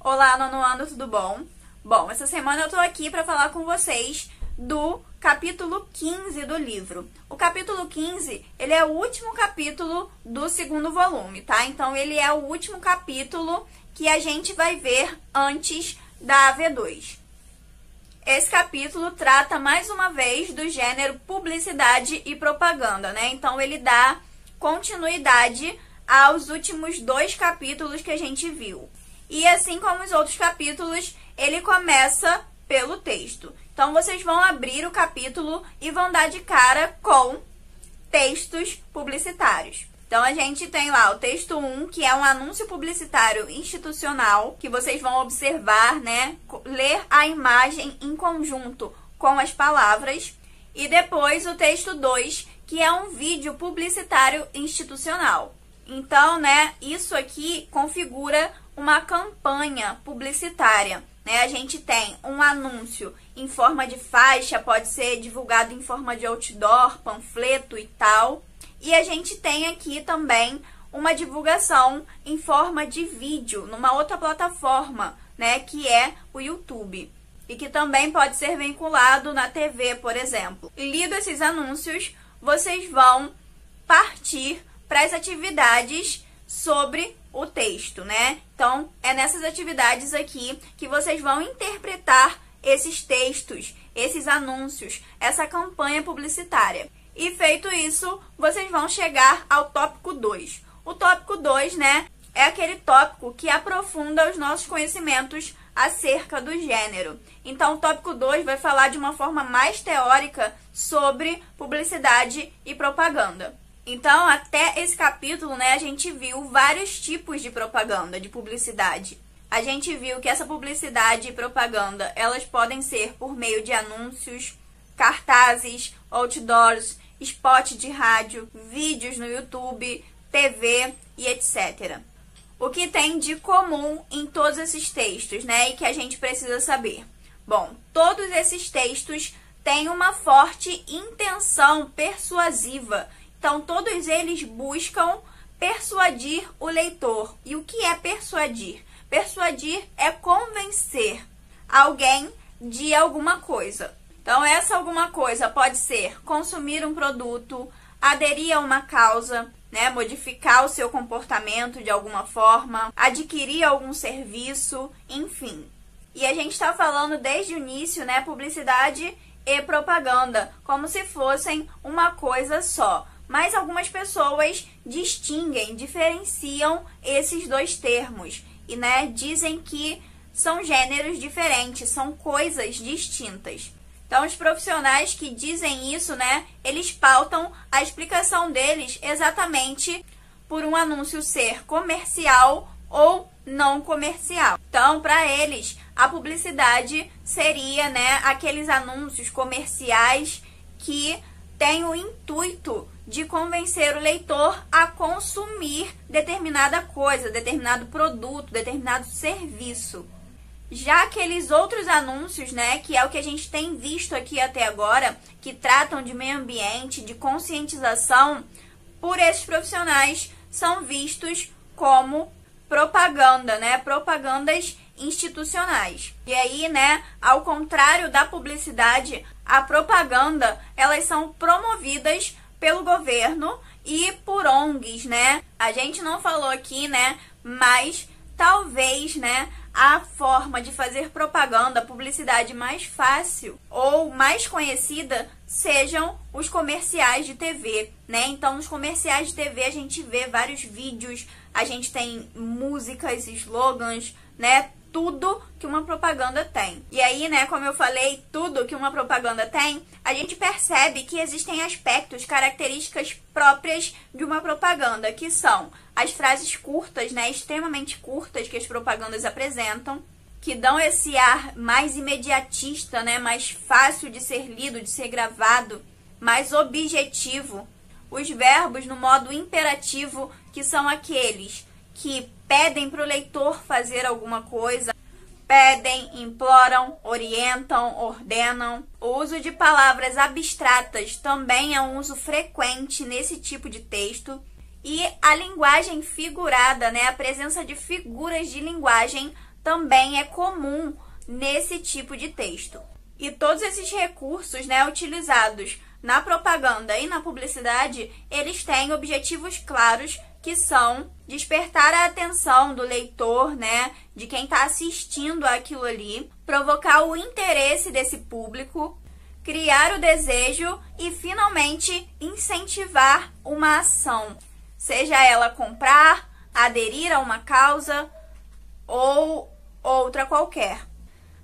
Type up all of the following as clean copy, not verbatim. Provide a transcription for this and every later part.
Olá, nono ano, tudo bom? Bom, essa semana eu tô aqui para falar com vocês do capítulo 15 do livro. O capítulo 15, ele é o último capítulo do segundo volume, tá? Então, ele é o último capítulo que a gente vai ver antes da AV2. Esse capítulo trata, mais uma vez, do gênero publicidade e propaganda, né? Então, ele dá continuidade aos últimos 2 capítulos que a gente viu. E assim como os outros capítulos, ele começa pelo texto. Então, vocês vão abrir o capítulo e vão dar de cara com textos publicitários. Então, a gente tem lá o texto 1, que é um anúncio publicitário institucional, que vocês vão observar, né? Ler a imagem em conjunto com as palavras. E depois o texto 2, que é um vídeo publicitário institucional. Então, né, isso aqui configura uma campanha publicitária, né? A gente tem um anúncio em forma de faixa, pode ser divulgado em forma de outdoor, panfleto e tal. E a gente tem aqui também uma divulgação em forma de vídeo, numa outra plataforma, né, que é o YouTube. E que também pode ser vinculado na TV, por exemplo. Lido esses anúncios, vocês vão partir para as atividades sobre o texto, né? Então, é nessas atividades aqui que vocês vão interpretar esses textos, esses anúncios, essa campanha publicitária. E feito isso, vocês vão chegar ao tópico 2. O tópico 2, né, é aquele tópico que aprofunda os nossos conhecimentos acerca do gênero. Então, o tópico 2 vai falar de uma forma mais teórica sobre publicidade e propaganda. Então, até esse capítulo, né, a gente viu vários tipos de propaganda, de publicidade. A gente viu que essa publicidade e propaganda, elas podem ser por meio de anúncios, cartazes, outdoors, spot de rádio, vídeos no YouTube, TV e etc. O que tem de comum em todos esses textos, né, e que a gente precisa saber? Bom, todos esses textos têm uma forte intenção persuasiva. Então, todos eles buscam persuadir o leitor. E o que é persuadir? Persuadir é convencer alguém de alguma coisa. Então, essa alguma coisa pode ser consumir um produto, aderir a uma causa, né, modificar o seu comportamento de alguma forma, adquirir algum serviço, enfim. E a gente está falando desde o início, né, publicidade e propaganda, como se fossem uma coisa só. Mas algumas pessoas distinguem, diferenciam esses 2 termos e, né, dizem que são gêneros diferentes, são coisas distintas. Então, os profissionais que dizem isso, né, eles pautam a explicação deles exatamente por um anúncio ser comercial ou não comercial. Então, para eles, a publicidade seria, né, aqueles anúncios comerciais que têm o intuito de convencer o leitor a consumir determinada coisa, determinado produto, determinado serviço. Já aqueles outros anúncios, né, que é o que a gente tem visto aqui até agora, que tratam de meio ambiente, de conscientização, por esses profissionais são vistos como propaganda, né, propagandas institucionais. E aí, né, ao contrário da publicidade, a propaganda, elas são promovidas pelo governo e por ONGs, né? A gente não falou aqui, né, mas talvez, né, a forma de fazer propaganda, publicidade mais fácil ou mais conhecida sejam os comerciais de TV, né? Então, nos comerciais de TV a gente vê vários vídeos, a gente tem músicas, slogans, né? Tudo que uma propaganda tem. E aí, né, como eu falei, tudo que uma propaganda tem, a gente percebe que existem aspectos, características próprias de uma propaganda, que são as frases curtas, né, extremamente curtas que as propagandas apresentam, que dão esse ar mais imediatista, né, mais fácil de ser lido, de ser gravado, mais objetivo. Os verbos no modo imperativo, que são aqueles que pedem para o leitor fazer alguma coisa, pedem, imploram, orientam, ordenam. O uso de palavras abstratas também é um uso frequente nesse tipo de texto. E a linguagem figurada, né, a presença de figuras de linguagem também é comum nesse tipo de texto. E todos esses recursos, né, utilizados na propaganda e na publicidade, eles têm objetivos claros que são despertar a atenção do leitor, né, de quem está assistindo aquilo ali, provocar o interesse desse público, criar o desejo e, finalmente, incentivar uma ação, seja ela comprar, aderir a uma causa ou outra qualquer.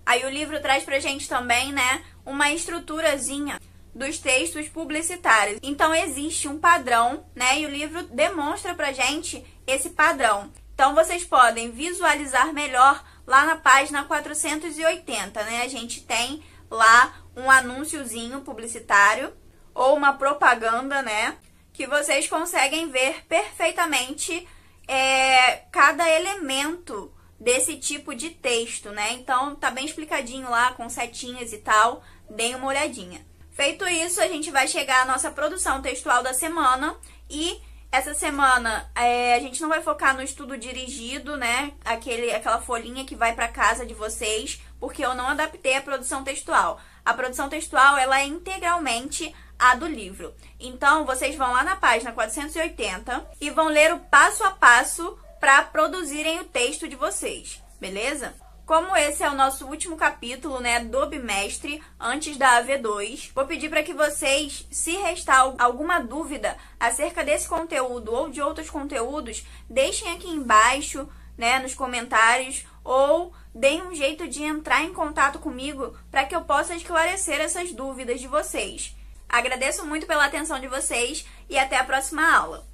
Aí o livro traz pra gente também, né, uma estruturazinha dos textos publicitários. Então existe um padrão, né, e o livro demonstra pra gente esse padrão. Então vocês podem visualizar melhor lá na página 480, né? A gente tem lá um anúnciozinho publicitário ou uma propaganda, né, que vocês conseguem ver perfeitamente cada elemento desse tipo de texto, né? Então tá bem explicadinho lá com setinhas e tal, deem uma olhadinha. Feito isso, a gente vai chegar à nossa produção textual da semana e essa semana a gente não vai focar no estudo dirigido, né? Aquela folhinha que vai para casa de vocês, porque eu não adaptei a produção textual. A produção textual, ela é integralmente a do livro. Então, vocês vão lá na página 480 e vão ler o passo a passo para produzirem o texto de vocês, beleza? Como esse é o nosso último capítulo, né, do bimestre, antes da AV2, vou pedir para que vocês, se restar alguma dúvida acerca desse conteúdo ou de outros conteúdos, deixem aqui embaixo, né, nos comentários, ou deem um jeito de entrar em contato comigo para que eu possa esclarecer essas dúvidas de vocês. Agradeço muito pela atenção de vocês e até a próxima aula.